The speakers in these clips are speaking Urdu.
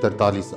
43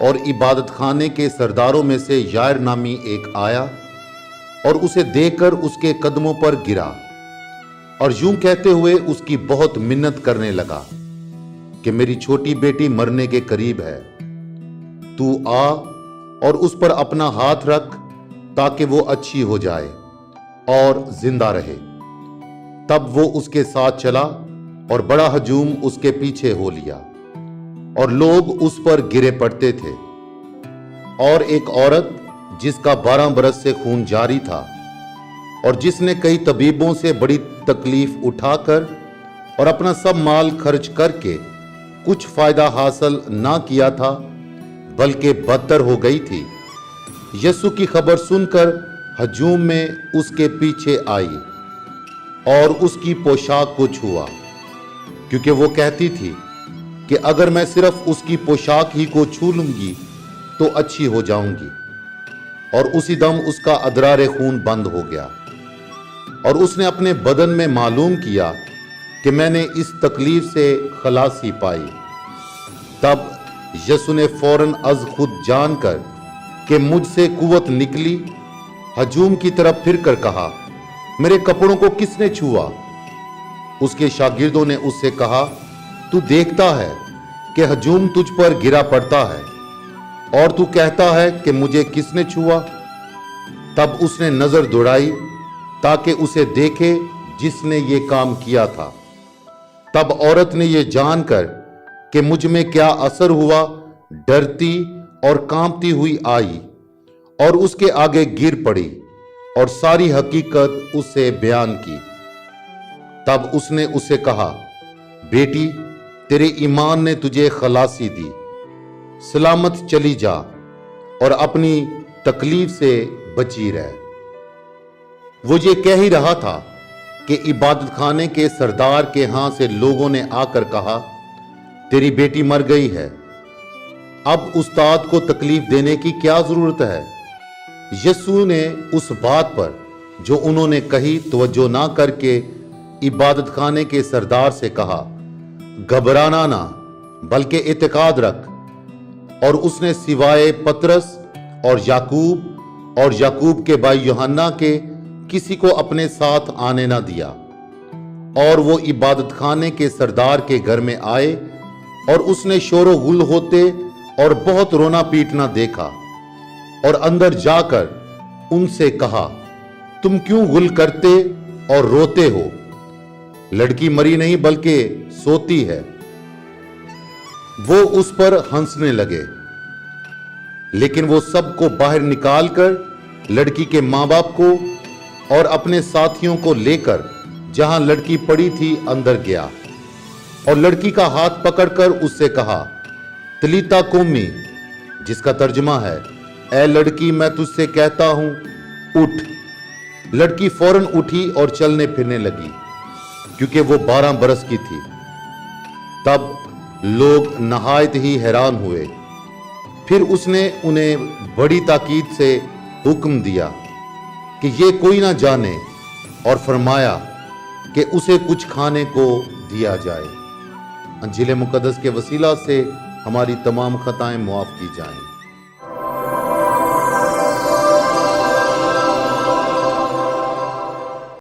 اور عبادت خانے کے سرداروں میں سے یائر نامی ایک آیا اور اسے دیکھ کر اس کے قدموں پر گرا اور یوں کہتے ہوئے اس کی بہت منت کرنے لگا کہ میری چھوٹی بیٹی مرنے کے قریب ہے، تو آ اور اس پر اپنا ہاتھ رکھ تاکہ وہ اچھی ہو جائے اور زندہ رہے۔ تب وہ اس کے ساتھ چلا اور بڑا ہجوم اس کے پیچھے ہو لیا اور لوگ اس پر گرے پڑتے تھے۔ اور ایک عورت جس کا 12 برس سے خون جاری تھا اور جس نے کئی طبیبوں سے بڑی تکلیف اٹھا کر اور اپنا سب مال خرچ کر کے کچھ فائدہ حاصل نہ کیا تھا بلکہ بدتر ہو گئی تھی، یسوع کی خبر سن کر ہجوم میں اس کے پیچھے آئی اور اس کی پوشاک کو چھوا، کیونکہ وہ کہتی تھی کہ اگر میں صرف اس کی پوشاک ہی کو چھو لوں گی تو اچھی ہو جاؤں گی۔ اور اسی دم اس کا ادرار خون بند ہو گیا، اور اس نے اپنے بدن میں معلوم کیا کہ میں نے اس تکلیف سے خلاصی پائی۔ تب یسوع نے فوراً از خود جان کر کہ مجھ سے قوت نکلی، ہجوم کی طرف پھر کر کہا، میرے کپڑوں کو کس نے چھوا؟ اس کے شاگردوں نے اس سے کہا، تو دیکھتا ہے کہ ہجوم تجھ پر گرا پڑتا ہے اور تو کہتا ہے کہ مجھے کس نے چھوا؟ تب اس نے نظر دوڑائی تاکہ اسے دیکھے جس نے یہ کام کیا تھا۔ تب عورت نے یہ جان کر کہ مجھ میں کیا اثر ہوا ڈرتی اور کانپتی ہوئی آئی اور اس کے آگے گر پڑی اور ساری حقیقت اس سے بیان کی۔ تب اس نے اسے کہا، بیٹی، تیرے ایمان نے تجھے خلاصی دی، سلامت چلی جا اور اپنی تکلیف سے بچی رہ۔ وہ یہ کہہ ہی رہا تھا کہ عبادت خانے کے سردار کے ہاں سے لوگوں نے آ کر کہا، تیری بیٹی مر گئی ہے، اب استاد کو تکلیف دینے کی کیا ضرورت ہے؟ یسوع نے اس بات پر جو انہوں نے کہی توجہ نہ کر کے عبادت خانے کے سردار سے کہا، گھبرانا نہ بلکہ اعتقاد رکھ۔ اور اس نے سوائے پترس اور یعقوب کے بھائی یوحنا کے کسی کو اپنے ساتھ آنے نہ دیا۔ اور وہ عبادت خانے کے سردار کے گھر میں آئے اور اس نے شور و غل ہوتے اور بہت رونا پیٹنا دیکھا، اور اندر جا کر ان سے کہا، تم کیوں غل کرتے اور روتے ہو؟ لڑکی مری نہیں بلکہ سوتی ہے۔ وہ اس پر ہنسنے لگے، لیکن وہ سب کو باہر نکال کر لڑکی کے ماں باپ کو اور اپنے ساتھیوں کو لے کر جہاں لڑکی پڑی تھی اندر گیا، اور لڑکی کا ہاتھ پکڑ کر اس سے کہا، تلیتا کومی، جس کا ترجمہ ہے، اے لڑکی میں تجھ سے کہتا ہوں اٹھ۔ لڑکی فوراً اٹھی اور چلنے پھرنے لگی، کیونکہ وہ 12 برس کی تھی۔ تب لوگ نہایت ہی حیران ہوئے۔ پھر اس نے انہیں بڑی تاکید سے حکم دیا کہ یہ کوئی نہ جانے، اور فرمایا کہ اسے کچھ کھانے کو دیا جائے۔ انجیل مقدس کے وسیلہ سے ہماری تمام خطائیں معاف کی جائیں۔